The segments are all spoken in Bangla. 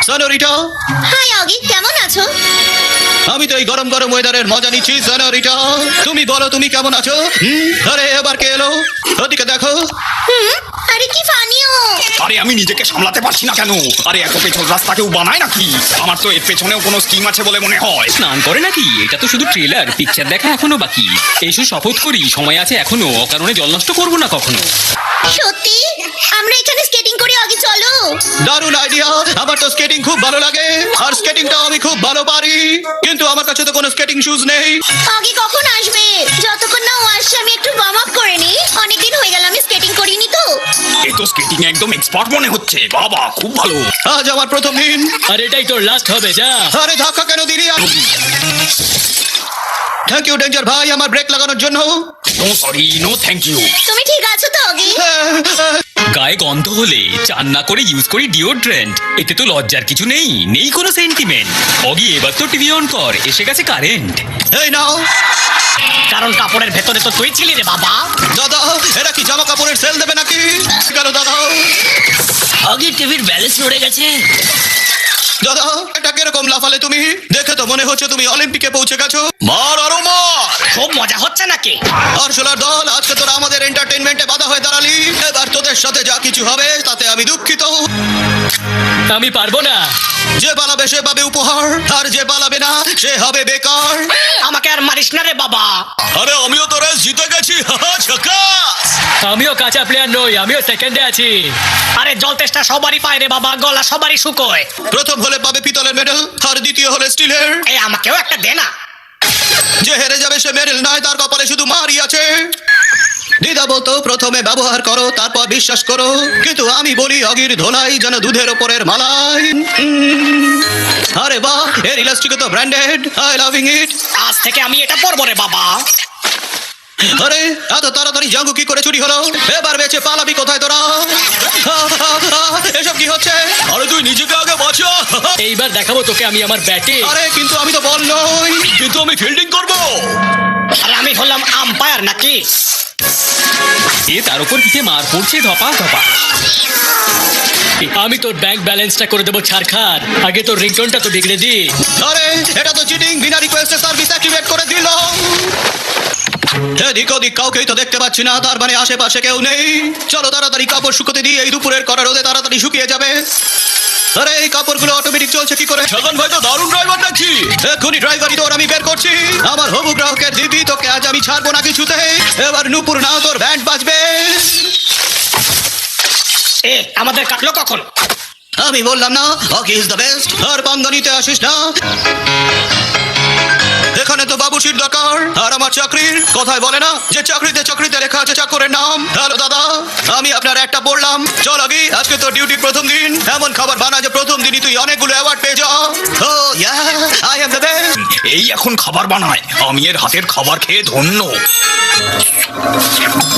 সনোরিটা, হাই অগি, কেমন আছো? আমি তো এই গরম গরম ওয়েদারের মজা নিচ্ছি। সনোরিটা, তুমি বলো তুমি কেমন আছো? আরে এবার কে এলো? ওদিকে দেখো। আরে কি ফানিও। আরে আমি নিজেকে সামলাতে পারছি না কেন? আরে এত পেছন রাস্তা কেউ বানায় নাকি? আমার তো এর পেছনেও কোনো স্কিম আছে বলে মনে হয়। স্নান করে নাকি? এটা তো শুধু ট্রেলার, পিকচার দেখা এখনো বাকি। এসো শপথ করি, সময় আছে এখনো, অকারণে জল নষ্ট করবো না কখনো। সত্যি আমরা এখানে স্কেটিং করি অগি, চলো। দারুণ আইডিয়া। আমার তো স্কেটিং খুব ভালো লাগে, আর স্কেটিংটাও আমি খুব ভালো পারি, কিন্তু আমার কাছে তো কোনো স্কেটিং শুজ নেই। অগি কখন আসবে? যতক্ষণ না ও আসছে আমি একটু ওয়ার্ম আপ করে নিই। অনেকদিন হয়ে গেল আমি স্কেটিং করিনি তো। এই তো স্কেটিং একদম এক্সপার্ট মনে হচ্ছে। বাবা খুব ভালো। আজ আমার প্রথম দিন। আর এটাই তোর লাস্ট হবে, যা। আরে ধাক্কা কেন দিলি? থ্যাংক ইউ ডেঞ্জার ভাই আমার ব্রেক লাগানোর জন্য। No sorry, no thank you. তুমি ঠিক আছো তো অগি? গায়ে গন্ধ হলে চান না করে ইউজ করি ডিওড্রেন্ট। এতে তো লজ্জার কিছু নেই, নেই কোনো সেন্টিমেন্ট। অগি এবার তো টিভি অন কর, এসে গেছে কারেন্ট। এই নাও। কারণ কাপড়ের ভেতরে তো তুই ছিলি রে বাবা। দাদা, এরা কি জামা কাপড়ের সেল দেবে নাকি? কেন দাদা? আগে টিভির ব্যালেন্স নড়ে গেছে। দাদা, এটা কিরকম লাফালে তুমি? দেখে তো মনে হচ্ছে তুমি অলিম্পিকে পৌঁছে গেছো। মার আরো মার। খুব মজা হচ্ছে নাকি? আরশোলার দল, আজকে তোরা আমাদের এন্টারটেইনমেন্টে বাধা হয়ে দাঁড়ালি। এবার তোদের সাথে যা কিছু হবে তাতে আমি দুঃখিত। আমি পারবো না। যে পালাবে সে পাবে উপহার, আর যে পালাবে না সে হবে বেকার। আমাকে আর মারিস না রে বাবা। আরে আমিও তো রেস জিতে গেছি। ঝাকাস। আমিও কাঁচা প্লেয়ার নই, আমিও সেকেন্ডে আছি। আরে জল তেষ্টা সবারই পায় রে বাবা, গলা সবারই শুকোয়। প্রথম হলে পাবে পিতলের মেডেল, আর দ্বিতীয় হলে স্টিলের। এই আমাকেও একটা দে না। যে হেরে যাবে সে মেডেল নয়, তার কপালে শুধু মারই আছে। দিদা বলতো প্রথমে ব্যবহার করো তারপর বিশ্বাস করো, কিন্তু আমি বলি অগির ধোলাই যেন দুধের ওপরের মালাই। আরে বাহ, এর ইলাস্টিক তো ব্র্যান্ডেড, আই লাভিং ইট। আজ থেকে আমি এটা পরবো রে বাবা। আরে এত তাড়াতাড়ি জাঙ্গু কি করে চুরি হলো? এবার বেঁচে পালাবি কোথায় তোরা? এসব কি হচ্ছে? আরে তুই নিজেকে আগে বাঁচা। এইবার দেখাবো তোকে আমি আমার ব্যাটে। আরে কিন্তু আমি তো বল নই, কিন্তু আমি ফিল্ডিং করবো। আরে আমি হলাম আম্পায়ার নাকি? এ তার উপর পিঠে মার পড়ছে ধপা ধপা। আমি তোর ব্যাংক ব্যালেন্সটা করে দেবো ছাড়খার, আগে তোর রিংটোনটা তো বিগড়ে দি। আরে এটা তো চিটিং, বিনা রিকোয়েস্টে সার্ভিস অ্যাক্টিভেট করে দিল। এদিক ওদিক কাউকেই তো দেখতে পাচ্ছি না, তার মানে আশেপাশে কেউ নেই। চলো তাড়াতাড়ি কাপড় শুকোতে দিই, এই দুপুরের কড়া রোদে তাড়াতাড়ি শুকিয়ে যাবে। আরে এই কাপড়গুলো অটোমেটিক চলছে কি করে? ছগন ভাই তো দারুণ ড্রাইভার দেখছি। এক্ষুনি ড্রাইভারই তোর আমি বের করছি। আমার হবু গ্রাহকের দিদি, তোকে আজ আমি ছাড়বো না কিছুতে। এবার নুপুর নাও, তোর ব্যান্ড বাজবে। এ আমাদের কাটলো কখন? আমি বললাম না হকি ইজ দ্য বেস্ট। আর পাঙ্গা নিতে আসিস না। এখানে তো বাবুশির দরকার, আর আমার চাকরির কথায় বলে না যে চাকরিতে লেখা আছে চাকরের নাম। হ্যালো দাদা, আমি আপনার একটা পড়লাম। চল আগে, আজকে তো ডিউটির প্রথম দিন। এমন খাবার বানা যে প্রথম দিনই তুই অনেকগুলো অ্যাওয়ার্ড পেয়ে যা। ও ইয়া, আই এম দ্য বেস্ট। এই এখন খাবার বানায়, আমি এর হাতের খাবার খেয়ে ধন্য।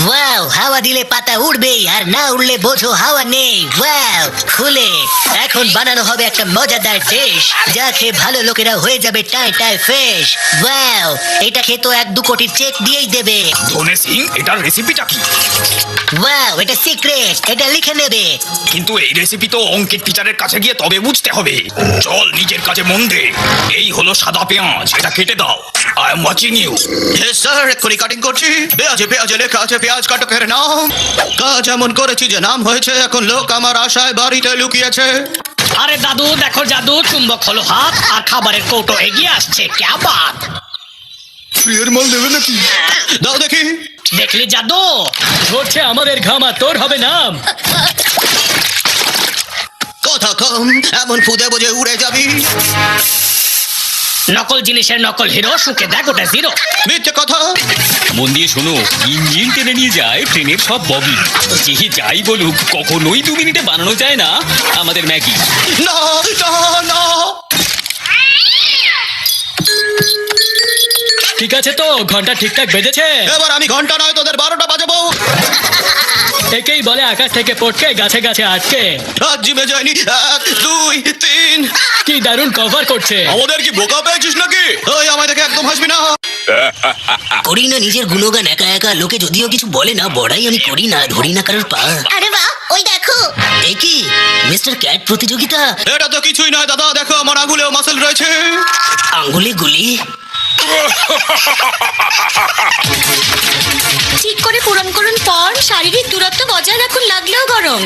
ওয়াও, হাওয়া দিলে পাতা উড়বে, আর না উড়লে বোঝো হাওয়া নেই। ওয়াও, খুলে এখন বানানো হবে একটা মজাদার ডিশ, যা খেয়ে ভালো লোকেরা হয়ে যাবে টাই টাই ফ্রেশ। ওয়াও, এটা খেয়ে তো 1-2 কোটির চেক দিয়েই দেবে। ধনে সিং, এটার রেসিপিটা কি? ওয়াও, এটা সিক্রেট, এটা লিখে নেবে। কিন্তু এই রেসিপি তো অঙ্কের টিচারের কাছে গিয়ে তবে বুঝতে হবে। চল নিজের কাজে মন দে। এই হলো সাদা পেঁয়াজ, এটা কেটে দাও। I am watching you. হ্যাঁ স্যার, এক্ষুনি কাটিং করছি। পেঁয়াজে লেখা আছে পেঁয়াজ কাটকের নাম। কাজ এমন করেছি যে নাম হয়েছে, এখন লোক আমার আশায় বাড়িতে লুকিয়েছে। আরে দাদু দেখো জাদু, চুম্বক হলো হাত আর খাবারের কৌটো এগিয়ে আসছে। ক্যা বাত। প্রিয়ের মাল দেবে নাকি? দাও দেখি। দেখলি জাদু? ধরছে আমাদের ঘামা, তোর হবে নাম। কথা কম, এমন ফুদে বোঝে উড়ে যাবি। নকল জিনিসের নকল হিরো, শুকে দেখ ওটা জিরো। মিথ্যে কথা। মন দিয়ে শোনো, ইঞ্জিন টেনে নিয়ে যায় ট্রেনের সব বগি। যে যাই বলুক, কখনোই 2 মিনিটে বানানো যায় না আমাদের ম্যাগি। না না না। ঠিক আছে তো, ঘন্টা ঠিকঠাক বেজেছে। এবার আমি ঘন্টা নয় তোদের 12টা বাজাবো। একেই বলে আকাশ থেকে পড়কে গাছে গাছে আটকে। আজ জিমে যায়নি, 1 2 3। কি দারুণ কভার করছে। আমাদের কি বোকা পেয়েছিস নাকি? ওই আমায় দেখে একদম হাসবি না। করি না নিজের গুণগান একা একা, লোকে যদিও কিছু বলে না, বড়াই আমি করি না, ধরি না কারোর পা। আরে বাহ, ওই দেখো। এ কি মিস্টার ক্যাট প্রতিযোগিতা? এটা তো কিছুই নয় দাদা, দেখো আমার আঙুলেও মাসেল রয়েছে। আঙ্গুলে গুলি? ঠিক করে পূরণ করুন ফর্ম, শারীরিক দূরত্ব বজায় রাখুন লাগলেও গরম।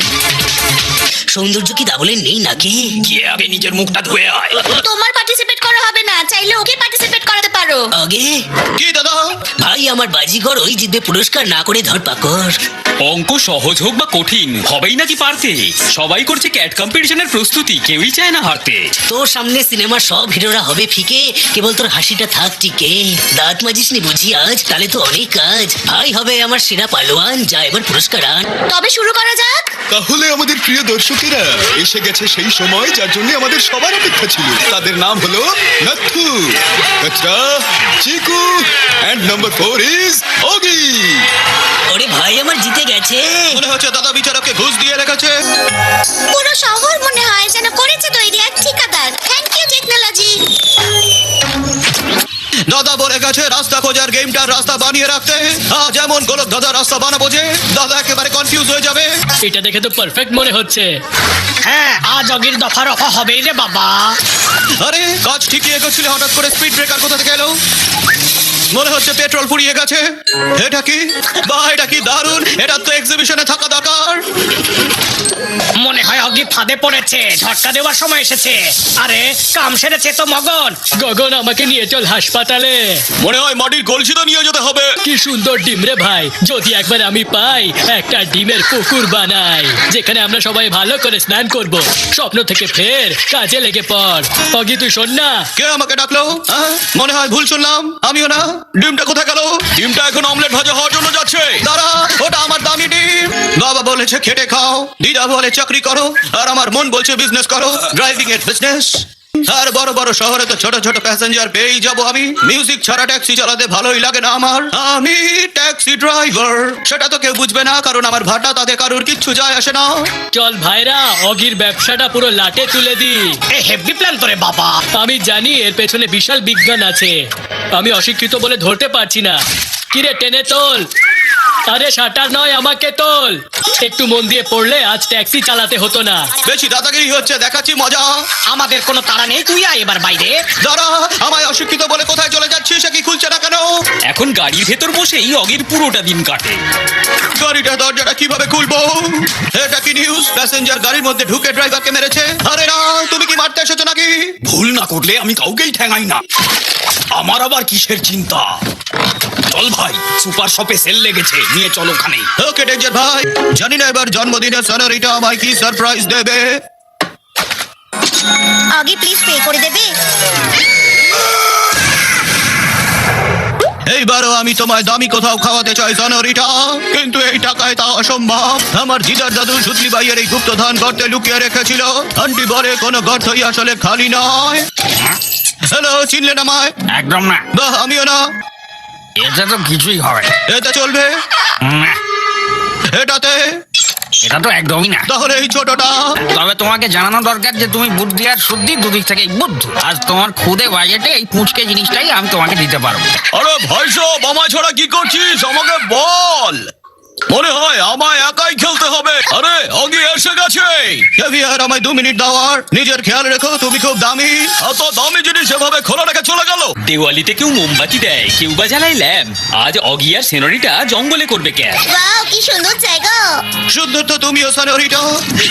সৌন্দর্য কি দাবলে নেই নাকি? গিয়ে আগে নিজের মুখটা ধুয়ে আয়। তোমার পার্টিসিপেট করা হবে না, চাইলে ওকে পার্টিসিপেট করাতে পারো। আগে কি দাদা? ভাই আমার বাজিঘর ওই জিতবে, পুরস্কার না করে ধর পাকর। অঙ্ক সহজ হোক বা কঠিন হবেই নাকি পারতে? সবাই করছে ক্যাট কম্পিটিশনের প্রস্তুতি, কেউই চায় না হারতে। তোর সামনে সিনেমার সব হিরোরা হবে ফিকে, কেবল তোর হাসিটা থাক টিকে। দাঁত মাজিসনি বুঝি আজ, তাহলে তো অনেক কাজ। ভাই হবে আমার সেরা পালোয়ান, যা এবার পুরস্কার আন। তবে শুরু করা যাক। তাহলে আমাদের প্রিয় দর্শকেরা, এসে গেছে সেই সময় যার জন্য আমাদের সবার অপেক্ষা ছিল। তাদের নাম হলো নাথু, কচরা, চিকু, এন্ড নাম্বার 4 ইজ ওগি। ওরে ভাই আমার জিতে গেছে। মনে হচ্ছে দাদা বিচারককে ঘুষ দিয়ে রেখেছে। পুরো শহর মনে হয় যেন করেছে তৈরি এক ঠিকাদার। Thank you technology. দাদা বলে গেছে রাস্তা খোঁজার গেমটার রাস্তা বানিয়ে রাখতে। যেমন গোলক দাদা রাস্তা বানাবো যে, দাদা একেবারে কনফিউজ হয়ে যাবে। এটা দেখে তো পারফেক্ট মনে হচ্ছে। হ্যাঁ, আজ অগির দফা রফা হবেই রে বাবা। আরে কাজ ঠিকই এগোচ্ছিল, হঠাৎ করে স্পিড ব্রেকার কোথা থেকে এলো? মনে হচ্ছে পেট্রোল ফুরিয়ে গেছে। এটা কি বা এটা কি দারুণ, এটা তো এক্সিবিশনে থাকা দরকার। মনে হয় অগি ফাঁদে পড়েছে, ঝটকা দেওয়ার সময় এসেছে। আরে কাম সেরেছে তো মগন। গগন আমাকে নিয়ে চল হাসপাতালে। মনে হয় মাটির কলসিটা নিয়ে যেতে হবে। কি সুন্দর ডিম রে ভাই, যদি একবার আমি পাই একটা ডিমের পুকুর বানাই, যেখানে আমরা সবাই ভালো করে স্নান করব। স্বপ্ন থেকে ফের কাজে লেগে পড়। অগি তুই শোন না। কে আমাকে ডাকলো? মনে হয় ভুল শুনলাম। আমিও না। ডিমটা কোথায় গেল? ডিমটা এখন অমলেট ভাজা হওয়ার জন্য যাচ্ছে। দাঁড়া, ওটা আমার দামি ডিম। বাবা বলেছে খেটে খাও, দিদা বলে চাকরি করো, আর আমার মন বলছে বিজনেস করো, ড্রাইভিং এর বিজনেস। আর বড় বড় শহরে তো ছোট ছোট প্যাসেঞ্জার পেয়েই যাবো আমি। মিউজিক ছাড়া ট্যাক্সি চালাতে ভালোই লাগে না আমার। আমি ট্যাক্সি ড্রাইভার, সেটা তো কেউ বুঝবে না, কারণ আমার ভাড়া তাতে কারুর কিচ্ছু যায় আসে না। চল ভাইরা, অগির ব্যবসাটা পুরো লাটে তুলে দি। এ হেভি প্ল্যান তোরে বাবা। আমি জানি এর পেছনে বিশাল বিজ্ঞান আছে, আমি অশিক্ষিত বলে ধরতে পারছি না। কিরে টেনে তোল। আরে শাটার নয়, আমাকে তোল। একটু মন দিয়ে পড়লে আজ ট্যাক্সি চালাতে হতো না। বেশি দাদাগিরি হচ্ছে, দেখাচ্ছি মজা। আমাদের কোনো তাড়া নেই, তুই আয় এবার বাইরে। দাঁড়া, আমায় অশিক্ষিত বলে কোথায় চলে যাচ্ছি, সে কি খুলছে না কেন? এখন গাড়ির ভেতর বসেই অগির পুরোটা দিন কাটে। গাড়িটা দরজাটা কিভাবে খুলবো? এটা কি নিউজ? প্যাসেঞ্জার গাড়ির মধ্যে ঢুকে ড্রাইভারকে মেরেছে। আরে না, তুমি কি মারতে এসেছো নাকি? ভুল না করলে আমি কাউকেই ঠেঙাই না। আমার আবার কিসের চিন্তা? চল ভাই, সুপার শপে সেল লেগেছে, নিয়ে চল ওখানে। ওকে ডেঞ্জার ভাই, জানি না এবার জন্মদিনে সনোরিটা আমায় কি সারপ্রাইজ দেবে। আগে প্লিজ পে করে দেবে। এইবারও আমি তোমায় দামি কোথাও খাওয়াতে চাই সনোরিটা, কিন্তু এই টাকায় তা অসম্ভব। আমার জিদার দাদু সুতলি ভাইয়ের এই গুপ্তধন গর্তে লুকিয়ে রেখেছিল। আন্টি বলে কোনো গর্তই আসলে খালি নয়। হ্যালো, চিনলে না আমায়? একদম না, বাহ, আমিও না। এটা তো কিছুই হবে এতে চলবে? না। এটাতে? এটা তো একদমই না। তাহলে এই ছোটটা? তবে তোমাকে জানানো দরকার যে তুমি বুদ্ধি আর শুদ্ধি দুদিক থেকে বুদ্ধ। আজ তোমার খুদে বাজেটে এই পুঁচকে জিনিসটাই আমি তোমাকে দিতে পারবো। আরে ভাই সব, আমায় ছড়া কি করছিস? আমাকে বল। মনে হয় আমায় একাই খেলতে হবে। আরে অগি এসে গেছে। কেভিয়ার, আমায় 2 মিনিট দাও আর নিজের খেয়াল রেখো, তুমি খুব দামি। এত দামি জিনিস এভাবে খোলা রেখে চলে গেল। দেওয়ালিতে কেউ মোমবাতি দেয়, কেউ বা জ্বালায় ল্যাম্প। আজ অগি আর সেনরিটা জঙ্গলে করবে ক্যাট। ওয়াও, কি সুন্দর জায়গা। সুন্দর তো তুমিও সনোরিটা।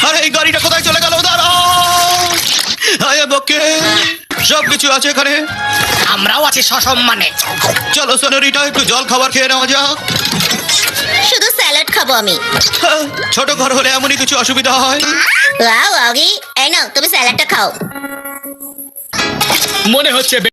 আরে এই গাড়িটা কোথায় চলে গেল? দাঁড়াও। আয় বকে, সবকিছু আছে এখানে। আমরাও আছি সসম্মানে। চলো সনোরিটা, একটু জল খাবার খেয়ে নেওয়া যাক। শুধু স্যালাড খাবো আমি। ছোট ঘর হলে এমনই কিছু অসুবিধা হয়। ওয়াও, আগে এই নাও, তুমি স্যালাডটা খাও। মনে হচ্ছে